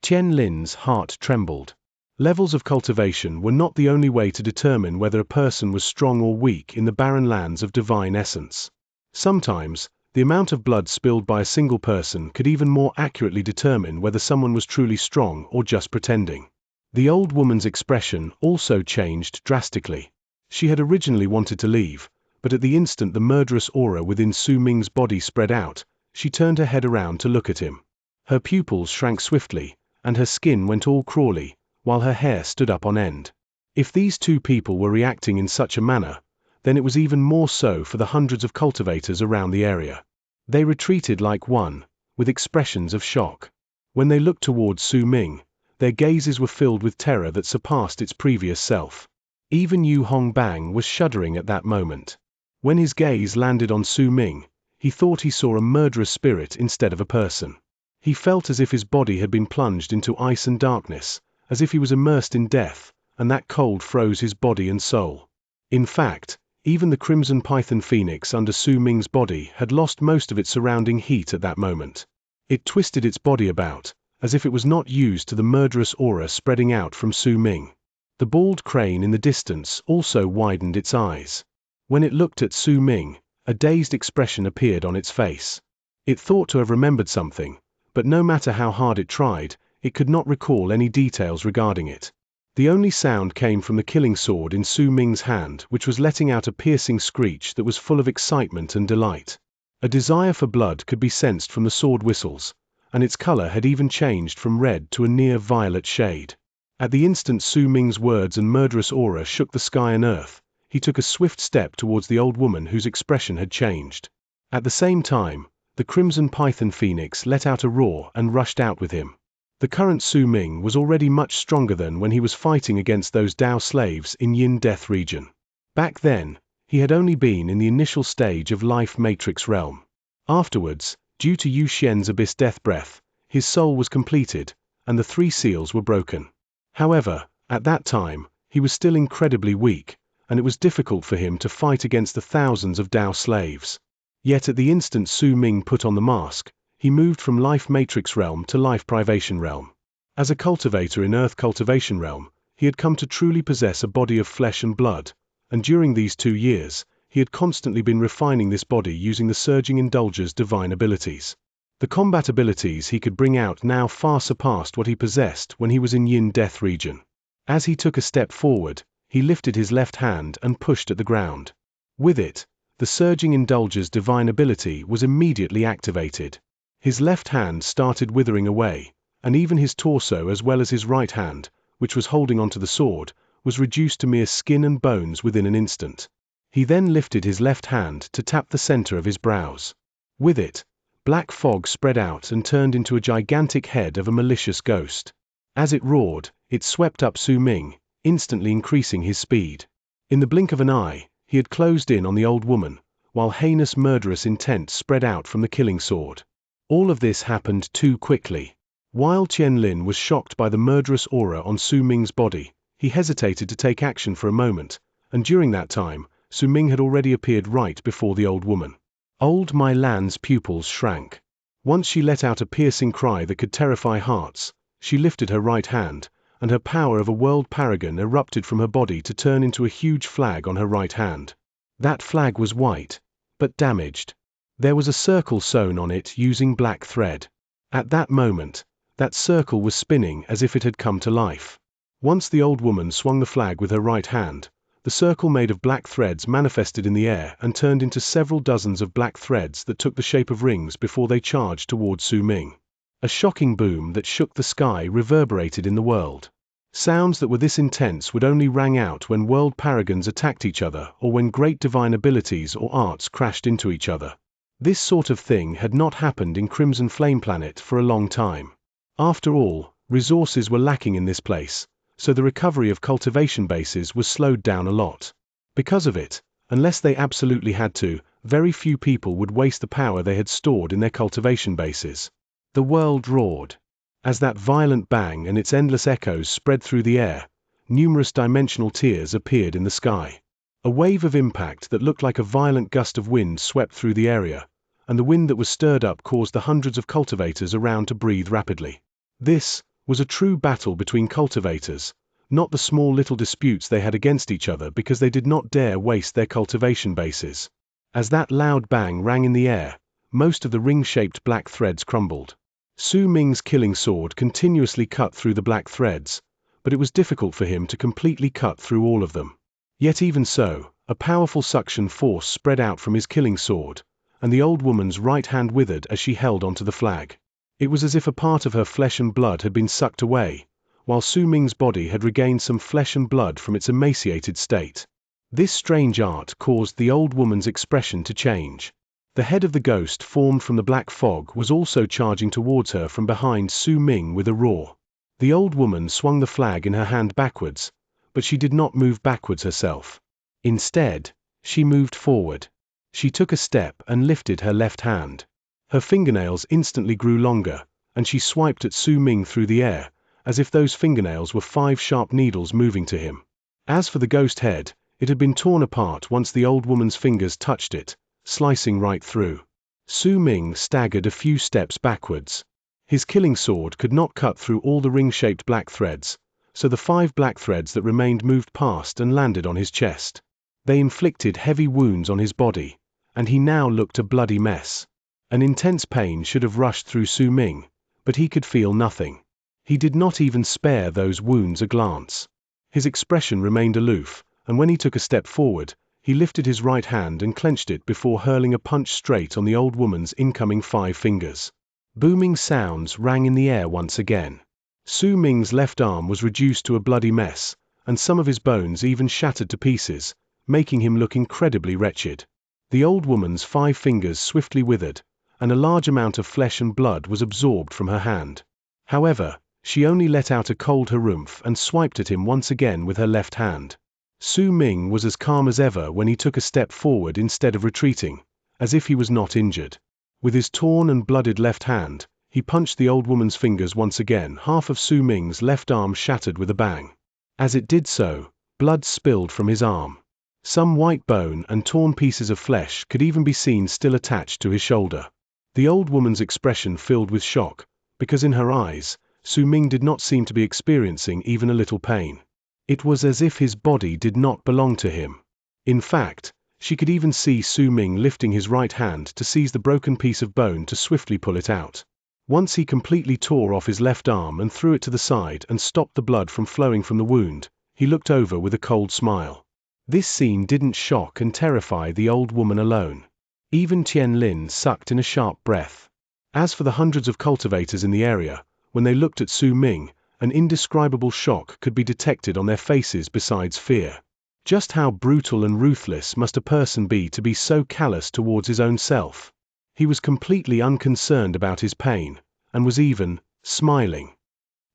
Qian Lin's heart trembled. Levels of cultivation were not the only way to determine whether a person was strong or weak in the barren lands of divine essence. Sometimes, the amount of blood spilled by a single person could even more accurately determine whether someone was truly strong or just pretending. The old woman's expression also changed drastically. She had originally wanted to leave, but at the instant the murderous aura within Su Ming's body spread out, she turned her head around to look at him. Her pupils shrank swiftly, and her skin went all crawly, while her hair stood up on end. If these two people were reacting in such a manner, then it was even more so for the hundreds of cultivators around the area. They retreated like one, with expressions of shock. When they looked towards Su Ming, their gazes were filled with terror that surpassed its previous self. Even Yu Hongbang was shuddering at that moment. When his gaze landed on Su Ming, he thought he saw a murderous spirit instead of a person. He felt as if his body had been plunged into ice and darkness, as if he was immersed in death, and that cold froze his body and soul. In fact, even the Crimson Python Phoenix under Su Ming's body had lost most of its surrounding heat at that moment. It twisted its body about, as if it was not used to the murderous aura spreading out from Su Ming. The bald crane in the distance also widened its eyes. When it looked at Su Ming, a dazed expression appeared on its face. It thought to have remembered something, but no matter how hard it tried, it could not recall any details regarding it. The only sound came from the killing sword in Su Ming's hand, which was letting out a piercing screech that was full of excitement and delight. A desire for blood could be sensed from the sword whistles, and its color had even changed from red to a near violet shade. At the instant Su Ming's words and murderous aura shook the sky and earth, he took a swift step towards the old woman whose expression had changed. At the same time, the Crimson Python Phoenix let out a roar and rushed out with him. The current Su Ming was already much stronger than when he was fighting against those Dao slaves in Yin Death region. Back then, he had only been in the initial stage of Life Matrix realm. Afterwards, due to Yu Xian's Abyss Death Breath, his soul was completed, and the three seals were broken. However, at that time, he was still incredibly weak, and it was difficult for him to fight against the thousands of Dao slaves. Yet at the instant Su Ming put on the mask, he moved from Life Matrix realm to Life Privation realm. As a cultivator in Earth Cultivation realm, he had come to truly possess a body of flesh and blood, and during these 2 years, he had constantly been refining this body using the Surging Indulger's divine abilities. The combat abilities he could bring out now far surpassed what he possessed when he was in Yin Death region. As he took a step forward, he lifted his left hand and pushed at the ground. With it, the Surging Indulger's divine ability was immediately activated. His left hand started withering away, and even his torso as well as his right hand, which was holding onto the sword, was reduced to mere skin and bones within an instant. He then lifted his left hand to tap the center of his brows. With it, black fog spread out and turned into a gigantic head of a malicious ghost. As it roared, it swept up Su Ming, instantly increasing his speed. In the blink of an eye, he had closed in on the old woman, while heinous murderous intent spread out from the killing sword. All of this happened too quickly. While Qianlin was shocked by the murderous aura on Su Ming's body, he hesitated to take action for a moment, and during that time, Su Ming had already appeared right before the old woman. Old Mai Lan's pupils shrank. Once she let out a piercing cry that could terrify hearts. She lifted her right hand, and her power of a world paragon erupted from her body to turn into a huge flag on her right hand. That flag was white, but damaged. There was a circle sewn on it using black thread. At that moment, that circle was spinning as if it had come to life. Once the old woman swung the flag with her right hand, the circle made of black threads manifested in the air and turned into several dozens of black threads that took the shape of rings before they charged toward Su Ming. A shocking boom that shook the sky reverberated in the world. Sounds that were this intense would only rang out when world paragons attacked each other or when great divine abilities or arts crashed into each other. This sort of thing had not happened in Crimson Flame Planet for a long time. After all, resources were lacking in this place, so the recovery of cultivation bases was slowed down a lot. Because of it, unless they absolutely had to, very few people would waste the power they had stored in their cultivation bases. The world roared. As that violent bang and its endless echoes spread through the air, numerous dimensional tears appeared in the sky. A wave of impact that looked like a violent gust of wind swept through the area, and the wind that was stirred up caused the hundreds of cultivators around to breathe rapidly. This was a true battle between cultivators, not the small little disputes they had against each other because they did not dare waste their cultivation bases. As that loud bang rang in the air, most of the ring-shaped black threads crumbled. Su Ming's killing sword continuously cut through the black threads, but it was difficult for him to completely cut through all of them. Yet even so, a powerful suction force spread out from his killing sword, and the old woman's right hand withered as she held onto the flag. It was as if a part of her flesh and blood had been sucked away, while Su Ming's body had regained some flesh and blood from its emaciated state. This strange art caused the old woman's expression to change. The head of the ghost formed from the black fog was also charging towards her from behind Su Ming with a roar. The old woman swung the flag in her hand backwards, but she did not move backwards herself. Instead, she moved forward. She took a step and lifted her left hand. Her fingernails instantly grew longer, and she swiped at Su Ming through the air, as if those fingernails were 5 sharp needles moving to him. As for the ghost head, it had been torn apart once the old woman's fingers touched it, slicing right through. Su Ming staggered a few steps backwards. His killing sword could not cut through all the ring-shaped black threads, so the 5 black threads that remained moved past and landed on his chest. They inflicted heavy wounds on his body, and he now looked a bloody mess. An intense pain should have rushed through Su Ming, but he could feel nothing. He did not even spare those wounds a glance. His expression remained aloof, and when he took a step forward, he lifted his right hand and clenched it before hurling a punch straight on the old woman's incoming 5 fingers. Booming sounds rang in the air once again. Su Ming's left arm was reduced to a bloody mess, and some of his bones even shattered to pieces, making him look incredibly wretched. The old woman's 5 fingers swiftly withered, and a large amount of flesh and blood was absorbed from her hand. However, she only let out a cold harumph and swiped at him once again with her left hand. Su Ming was as calm as ever when he took a step forward instead of retreating, as if he was not injured. With his torn and blooded left hand, he punched the old woman's fingers once again. Half of Su Ming's left arm shattered with a bang. As it did so, blood spilled from his arm. Some white bone and torn pieces of flesh could even be seen still attached to his shoulder. The old woman's expression filled with shock, because in her eyes, Su Ming did not seem to be experiencing even a little pain. It was as if his body did not belong to him. In fact, she could even see Su Ming lifting his right hand to seize the broken piece of bone to swiftly pull it out. Once he completely tore off his left arm and threw it to the side and stopped the blood from flowing from the wound, he looked over with a cold smile. This scene didn't shock and terrify the old woman alone. Even Qianlin sucked in a sharp breath. As for the hundreds of cultivators in the area, when they looked at Su Ming, an indescribable shock could be detected on their faces besides fear. Just how brutal and ruthless must a person be to be so callous towards his own self? He was completely unconcerned about his pain, and was even smiling.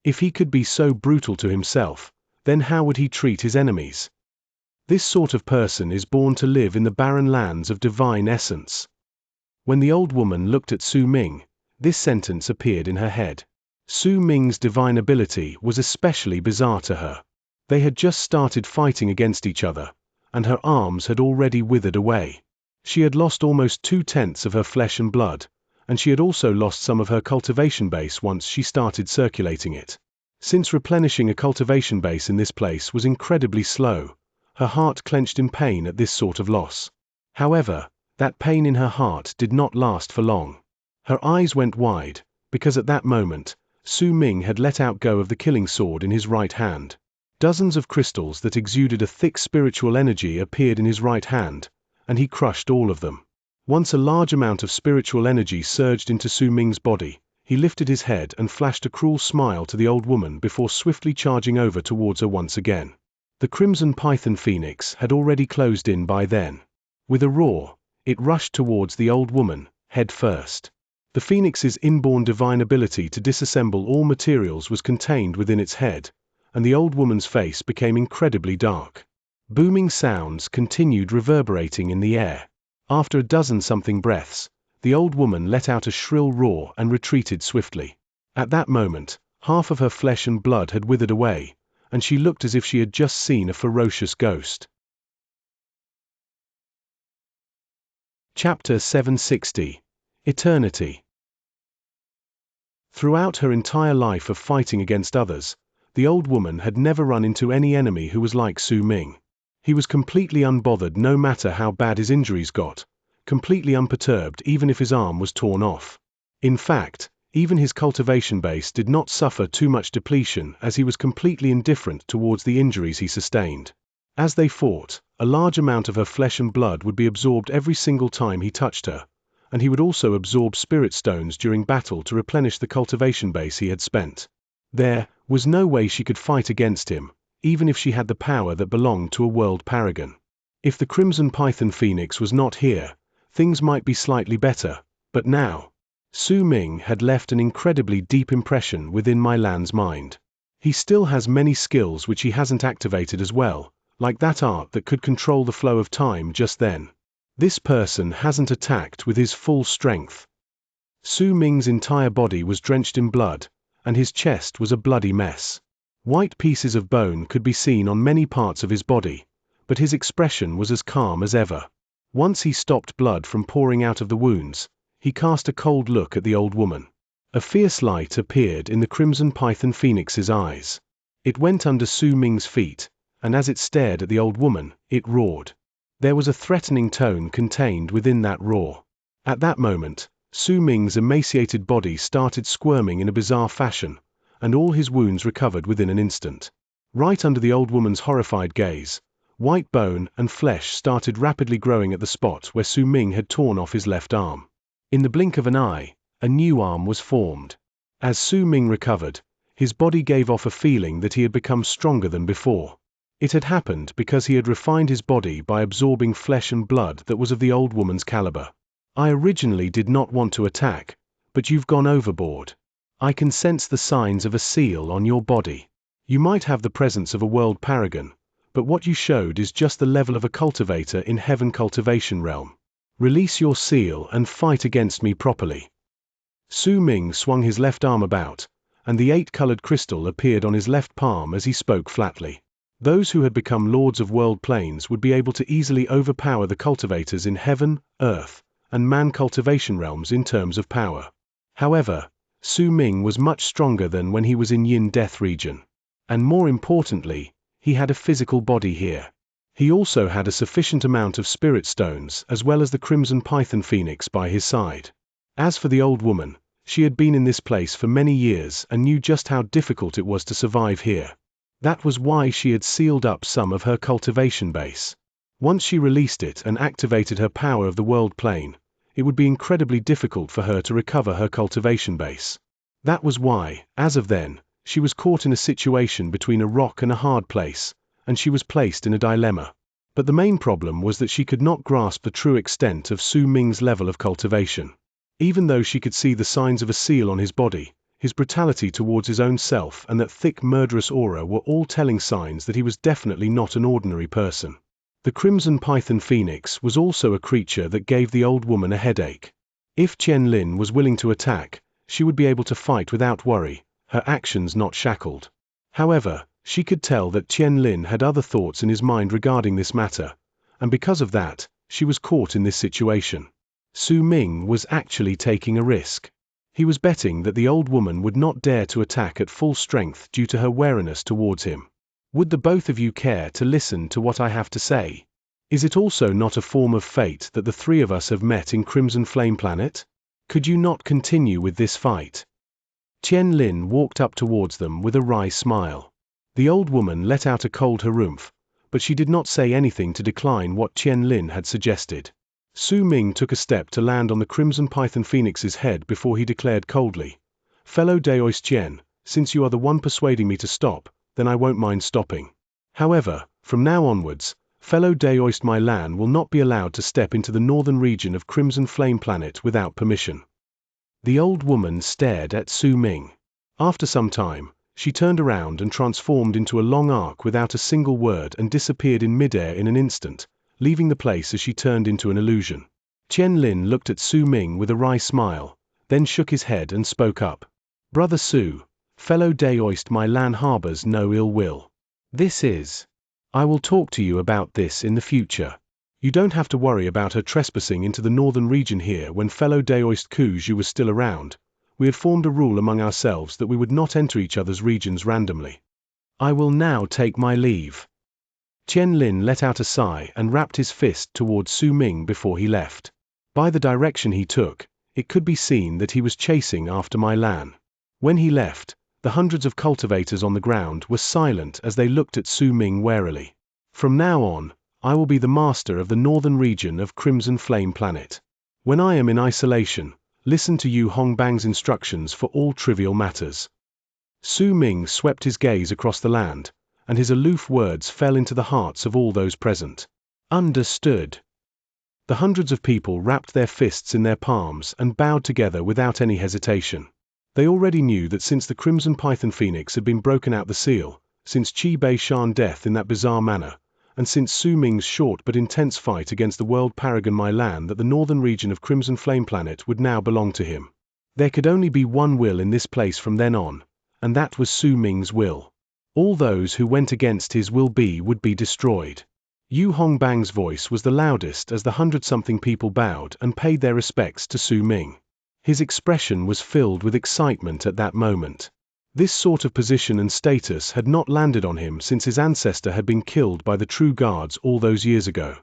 If he could be so brutal to himself, then how would he treat his enemies? This sort of person is born to live in the barren lands of divine essence. When the old woman looked at Su Ming, this sentence appeared in her head. Su Ming's divine ability was especially bizarre to her. They had just started fighting against each other, and her arms had already withered away. She had lost almost 2/10 of her flesh and blood, and she had also lost some of her cultivation base once she started circulating it. Since replenishing a cultivation base in this place was incredibly slow, her heart clenched in pain at this sort of loss. However, that pain in her heart did not last for long. Her eyes went wide, because at that moment, Su Ming had let out go of the killing sword in his right hand. Dozens of crystals that exuded a thick spiritual energy appeared in his right hand, and he crushed all of them. Once a large amount of spiritual energy surged into Su Ming's body, he lifted his head and flashed a cruel smile to the old woman before swiftly charging over towards her once again. The crimson python phoenix had already closed in by then. With a roar, it rushed towards the old woman, head first. The phoenix's inborn divine ability to disassemble all materials was contained within its head, and the old woman's face became incredibly dark. Booming sounds continued reverberating in the air. After a dozen-something breaths, the old woman let out a shrill roar and retreated swiftly. At that moment, half of her flesh and blood had withered away, and she looked as if she had just seen a ferocious ghost. Chapter 760. Eternity. Throughout her entire life of fighting against others, the old woman had never run into any enemy who was like Su Ming. He was completely unbothered no matter how bad his injuries got, completely unperturbed even if his arm was torn off. In fact, even his cultivation base did not suffer too much depletion as he was completely indifferent towards the injuries he sustained. As they fought, a large amount of her flesh and blood would be absorbed every single time he touched her, and he would also absorb spirit stones during battle to replenish the cultivation base he had spent. There was no way she could fight against him, even if she had the power that belonged to a world paragon. If the crimson python phoenix was not here, things might be slightly better, but now, Su Ming had left an incredibly deep impression within my land's mind. He still has many skills which he hasn't activated as well, like that art that could control the flow of time just then. This person hasn't attacked with his full strength. Su Ming's entire body was drenched in blood, and his chest was a bloody mess. White pieces of bone could be seen on many parts of his body, but his expression was as calm as ever. Once he stopped blood from pouring out of the wounds, he cast a cold look at the old woman. A fierce light appeared in the crimson python phoenix's eyes. It went under Su Ming's feet, and as it stared at the old woman, it roared. There was a threatening tone contained within that roar. At that moment, Su Ming's emaciated body started squirming in a bizarre fashion, and all his wounds recovered within an instant. Right under the old woman's horrified gaze, white bone and flesh started rapidly growing at the spot where Su Ming had torn off his left arm. In the blink of an eye, a new arm was formed. As Su Ming recovered, his body gave off a feeling that he had become stronger than before. It had happened because he had refined his body by absorbing flesh and blood that was of the old woman's caliber. I originally did not want to attack, but you've gone overboard. I can sense the signs of a seal on your body. You might have the presence of a world paragon, but what you showed is just the level of a cultivator in heaven cultivation realm. Release your seal and fight against me properly. Su Ming swung his left arm about, and the 8-colored crystal appeared on his left palm as he spoke flatly. Those who had become lords of world planes would be able to easily overpower the cultivators in heaven, earth, and man cultivation realms in terms of power. However, Su Ming was much stronger than when he was in Yin Death region. And more importantly, he had a physical body here. He also had a sufficient amount of spirit stones as well as the crimson python phoenix by his side. As for the old woman, she had been in this place for many years and knew just how difficult it was to survive here. That was why she had sealed up some of her cultivation base. Once she released it and activated her power of the world plane, it would be incredibly difficult for her to recover her cultivation base. That was why, as of then, she was caught in a situation between a rock and a hard place, and she was placed in a dilemma. But the main problem was that she could not grasp the true extent of Su Ming's level of cultivation. Even though she could see the signs of a seal on his body, his brutality towards his own self, and that thick murderous aura were all telling signs that he was definitely not an ordinary person. The Crimson Python Phoenix was also a creature that gave the old woman a headache. If Qianlin was willing to attack, she would be able to fight without worry, her actions not shackled. However, she could tell that Qianlin had other thoughts in his mind regarding this matter, and because of that, she was caught in this situation. Su Ming was actually taking a risk. He was betting that the old woman would not dare to attack at full strength due to her wariness towards him. Would the both of you care to listen to what I have to say? Is it also not a form of fate that the three of us have met in Crimson Flame Planet? Could you not continue with this fight? Qianlin walked up towards them with a wry smile. The old woman let out a cold harumph, but she did not say anything to decline what Qianlin had suggested. Su Ming took a step to land on the Crimson Python Phoenix's head before he declared coldly, "Fellow Daoist Qian, since you are the one persuading me to stop, then I won't mind stopping. However, from now onwards, fellow Daoist My Lan will not be allowed to step into the northern region of Crimson Flame Planet without permission." The old woman stared at Su Ming. After some time, she turned around and transformed into a long arc without a single word and disappeared in midair in an instant, leaving the place as she turned into an illusion. Qianlin looked at Su Ming with a wry smile, then shook his head and spoke up. "Brother Su, fellow Daoist My Lan harbors no ill will. I will talk to you about this in the future. You don't have to worry about her trespassing into the northern region here when fellow Daoist Kuju was still around. We had formed a rule among ourselves that we would not enter each other's regions randomly. I will now take my leave." Qianlin let out a sigh and wrapped his fist towards Su Ming before he left. By the direction he took, it could be seen that he was chasing after My Lan. When he left, the hundreds of cultivators on the ground were silent as they looked at Su Ming warily. "From now on, I will be the master of the northern region of Crimson Flame Planet. When I am in isolation, listen to Yu Hongbang's instructions for all trivial matters." Su Ming swept his gaze across the land, and his aloof words fell into the hearts of all those present. Understood. The hundreds of people wrapped their fists in their palms and bowed together without any hesitation. They already knew that since the Crimson Python Phoenix had been broken out the seal, since Qi Beishan's death in that bizarre manner, and since Su Ming's short but intense fight against the world paragon My Lan, that the northern region of Crimson Flame Planet would now belong to him. There could only be one will in this place from then on, and that was Su Ming's will. All those who went against his will would be destroyed. Yu Hongbang's voice was the loudest as the hundred-something people bowed and paid their respects to Su Ming. His expression was filled with excitement at that moment. This sort of position and status had not landed on him since his ancestor had been killed by the True Guards all those years ago.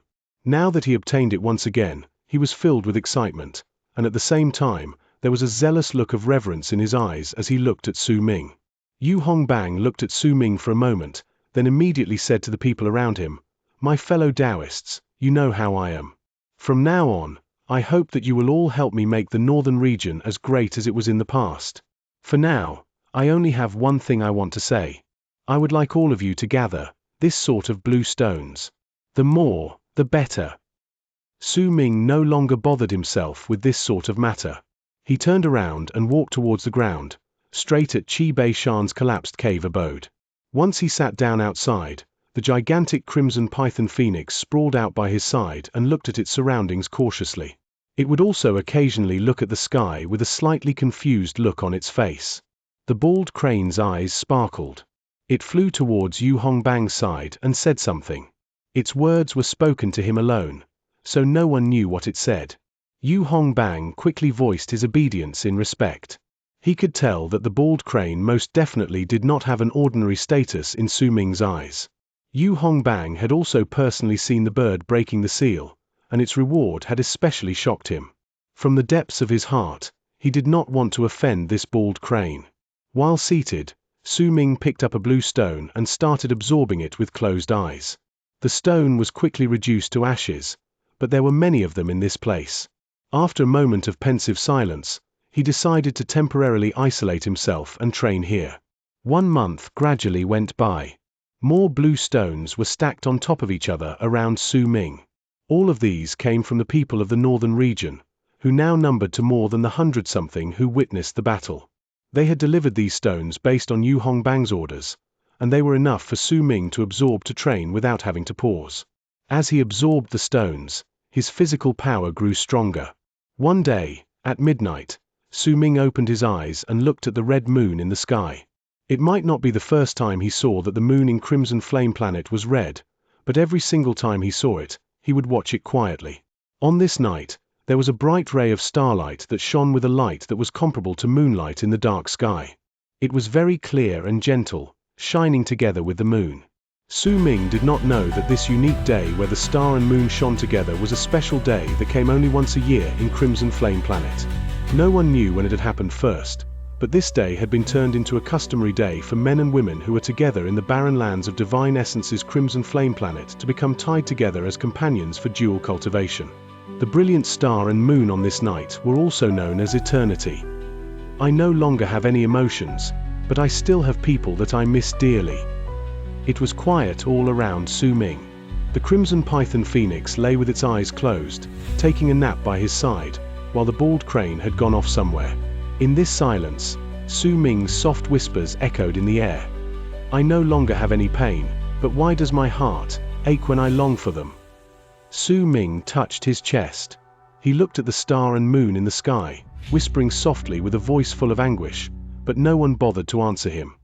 Now that he obtained it once again, he was filled with excitement, and at the same time, there was a zealous look of reverence in his eyes as he looked at Su Ming. Yu Hongbang looked at Su Ming for a moment, then immediately said to the people around him, "My fellow Taoists, you know how I am. From now on, I hope that you will all help me make the northern region as great as it was in the past. For now, I only have one thing I want to say. I would like all of you to gather this sort of blue stones. The more, the better." Su Ming no longer bothered himself with this sort of matter. He turned around and walked towards the ground, straight at Qi Beishan's collapsed cave abode. Once he sat down outside, the gigantic Crimson Python Phoenix sprawled out by his side and looked at its surroundings cautiously. It would also occasionally look at the sky with a slightly confused look on its face. The bald crane's eyes sparkled. It flew towards Yu Hongbang's side and said something. Its words were spoken to him alone, so no one knew what it said. Yu Hongbang quickly voiced his obedience in respect. He could tell that the bald crane most definitely did not have an ordinary status in Su Ming's eyes. Yu Hongbang had also personally seen the bird breaking the seal, and its reward had especially shocked him. From the depths of his heart, he did not want to offend this bald crane. While seated, Su Ming picked up a blue stone and started absorbing it with closed eyes. The stone was quickly reduced to ashes, but there were many of them in this place. After a moment of pensive silence, he decided to temporarily isolate himself and train here. 1 month gradually went by. More blue stones were stacked on top of each other around Su Ming. All of these came from the people of the northern region, who now numbered to more than the 100-something who witnessed the battle. They had delivered these stones based on Yu Hongbang's orders, and they were enough for Su Ming to absorb to train without having to pause. As he absorbed the stones, his physical power grew stronger. One day, at midnight, Su Ming opened his eyes and looked at the red moon in the sky. It might not be the first time he saw that the moon in Crimson Flame Planet was red, but every single time he saw it, he would watch it quietly. On this night, there was a bright ray of starlight that shone with a light that was comparable to moonlight in the dark sky. It was very clear and gentle, shining together with the moon. Su Ming did not know that this unique day where the star and moon shone together was a special day that came only once a year in Crimson Flame Planet. No one knew when it had happened first, but this day had been turned into a customary day for men and women who were together in the barren lands of Divine Essence's Crimson Flame Planet to become tied together as companions for dual cultivation. The brilliant star and moon on this night were also known as eternity. I no longer have any emotions, but I still have people that I miss dearly. It was quiet all around Su Ming. The crimson python phoenix lay with its eyes closed, taking a nap by his side, while the bald crane had gone off somewhere. In this silence, Su Ming's soft whispers echoed in the air. I no longer have any pain, but why does my heart ache when I long for them? Su Ming touched his chest. He looked at the star and moon in the sky, whispering softly with a voice full of anguish, but no one bothered to answer him.